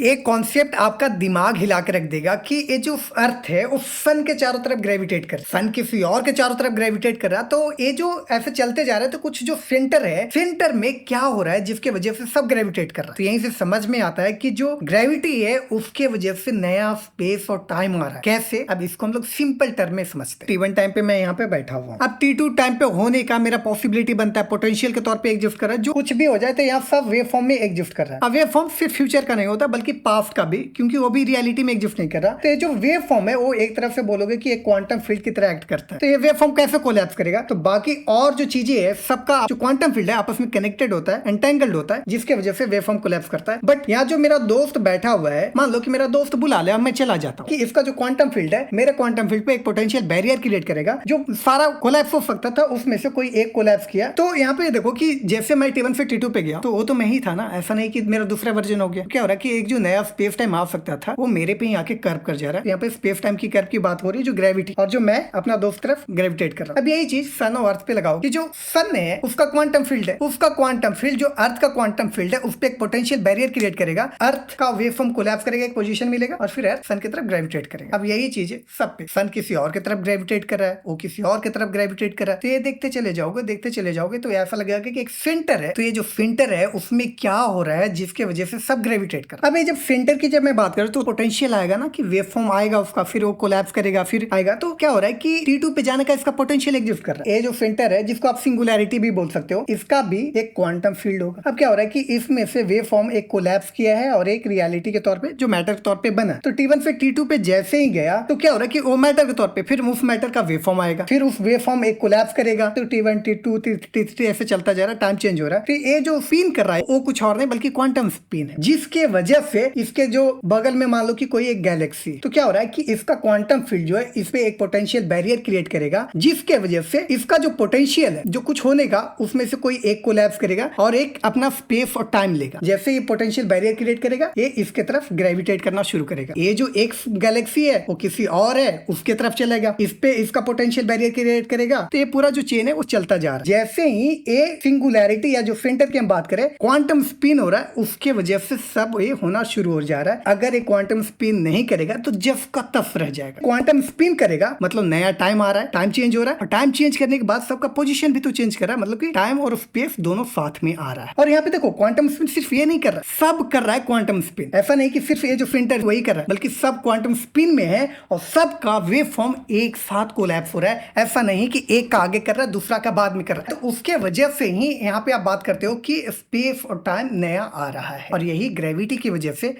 एक कॉन्सेप्ट आपका दिमाग हिला के रख देगा कि ये जो अर्थ है वो सन के चारों तरफ ग्रेविटेट कर, सन किसी और के चारों तरफ ग्रेविटेट कर रहा, तो ये जो ऐसे चलते जा रहे हैं तो कुछ जो सेंटर है, सेंटर में क्या हो रहा है जिसके वजह से सब ग्रेविटेट कर रहा है। तो यहीं से समझ में आता है कि जो ग्रेविटी है उसके वजह से नया स्पेस और टाइम आ रहा है। कैसे? अब इसको हम लोग सिंपल टर्म में समझते हैं। T1 टाइम पे मैं यहाँ पे बैठा हुआ हूँ, अब T2 टाइम पे होने का मेरा पॉसिबिलिटी बनता है, पोटेंशियल के तौर पे एग्जिस्ट कर रहा है। जो कुछ भी हो जाए तो यहाँ सब वेव फॉर्म में एग्जिस्ट कर रहा है। अब वेव फॉर्म सिर्फ फ्यूचर का नहीं होता बल्कि पास्ट का भी, क्योंकि वो भी रियलिटी में एग्जिस्ट नहीं कर रहा। तो ये जो वेव फॉर्म है वो एक तरफ से बोलोगे कि एक क्वांटम फील्ड की तरह एक्ट करता है। तो ये वेव फॉर्म कैसे कोलैप्स करेगा? तो बाकी और जो चीजें है सबका जो क्वांटम फील्ड है आपस में कनेक्टेड होता है, एंटेंगल्ड होता है, जिसके वजह से वेव फॉर्म कोलैप्स करता है। बट यहाँ जो मेरा दोस्त बैठा हुआ है, मान लो कि मेरा दोस्त बुला ले, मैं चला जाता हूँ, कि इसका जो क्वांटम फील्ड है मेरे क्वांटम फील्ड पे एक पोटेंशियल बैरियर क्रिएट करेगा। जो सारा कोलैप्स हो सकता था उसमें से कोई एक कोलैप्स किया। तो यहाँ पे देखो कि जैसे मैं T1 से T2 पे गया तो वो तो मैं ही था ना, ऐसा नहीं कि मेरा दूसरा वर्जन हो गया। क्या हो रहा है कि एक जो नया स्पेस टाइम आ सकता था वो मेरे पे ही आके कर्व कर जा रहा है। यहाँ पे स्पेस टाइम की कर्व की बात हो रही है, जो ग्रेविटी, और जो मैं अपना दोस्त तरफ ग्रेविटेट कर रहा हूँ। अब यही चीज सन और अर्थ पे लगाओ कि जो सन है उसका क्वांटम फील्ड है, उसका क्वांटम फील्ड जो अर्थ का क्वांटम फील्ड है उस पर एक पोटेंशियल बैरियर क्रिएट करेगा। अर्थ का वेव फॉर्म कोलैप्स करेगा, एक पोजीशन मिलेगा और फिर अर्थ सन की तरफ ग्रेविटेट करेगा। अब यही चीज है सब पे, सन किसी और की तरफ ग्रेविटेट कर रहा है, वो किसी और की तरफ ग्रेविटेट कर रहा है। तो ये देखते चले जाओगे तो ऐसा लगेगा कि एक सेंटर है। तो ये जो सेंटर है उसमें क्या हो रहा है जिसके वजह से सब ग्रेविटेट कर रहा है। अब ये जब सेंटर की जब मैं बात करूं तो पोटेंशियल आएगा ना, कि वेव फॉर्म आएगा उसका, फिर वो कोलैप्स करेगा, फिर आएगा। तो क्या हो रहा है कि T2 पे जाने का इसका पोटेंशियल एग्जिस्ट कर रहा है। ये जो सेंटर है जिसको आप सिंगुलैरिटी भी बोल सकते हो, इसका भी एक क्वांटम फील्ड होगा। अब क्या हो रहा है कि इसमें से वेव फॉर्म एक कोलैप्स किया है और एक रियलिटी के तौर पे जो मैटर के तौर पे बना। तो T1 से T2 पे जैसे ही गया तो क्या हो रहा है कि वो मैटर के तौर पे फिर उस मैटर का वेव फॉर्म आएगा, फिर उस वेव फॉर्म एक कोलैप्स करेगा। तो T1 T2 T3 ऐसे चलता जा रहा है, टाइम चेंज हो रहा है। फिर ये जो स्पिन कर रहा है वो कुछ और नहीं बल्कि क्वांटम स्पिन है, जिसके वजह से इसके जो बगल में मान लो कि कोई एक गैलेक्सी, तो क्या हो रहा है कि इसका क्वांटम फील्ड जो है इस पे एक पोटेंशियल बैरियर क्रिएट करेगा, जिसके वजह से इसका जो पोटेंशियल है जो कुछ होने का उसमें से कोई एक कोलैप्स करेगा और एक अपना स्पेस और टाइम लेगा। जैसे ये पोटेंशियल बैरियर क्रिएट करेगा ये इसके तरफ ग्रेविटेट करना शुरू करेगा। ये जो एक गैलेक्सी है वो किसी और है उसके तरफ चलेगा, इस पे इसका पोटेंशियल बैरियर क्रिएट करेगा। तो ये पूरा जो चेन है वो चलता जा रहा है। जैसे ही ये सिंगुलैरिटी या जो सेंटर की हम बात करें क्वांटम स्पिन हो रहा है, उसके वजह से सब ये होना शुरू हो जा रहा है। अगर ये क्वांटम स्पिन नहीं करेगा तो जब का तब रह जाएगा। क्वांटम स्पिन करेगा मतलब नया टाइम आ रहा है, टाइम चेंज हो रहा है, और टाइम चेंज करने के बाद सबका पोजीशन भी तो चेंज कर रहा है, मतलब कि टाइम और स्पेस दोनों साथ में आ रहा है। और यहाँ पे देखो क्वांटम स्पिन सिर्फ ये नहीं कर रहा, सब कर रहा है क्वांटम स्पिन। ऐसा नहीं कि सिर्फ ये जो सेंटर वही कर रहा है, बल्कि सब क्वांटम स्पिन में है और सबका वेव फॉर्म एक साथ कोलैप्स हो रहा है। ऐसा नहीं कि एक का आगे कर रहा है दूसरा का बाद में कर रहा है। तो उसके वजह से ही यहाँ पे आप बात करते हो कि स्पेस और टाइम नया आ रहा है, और यही ग्रेविटी की वजह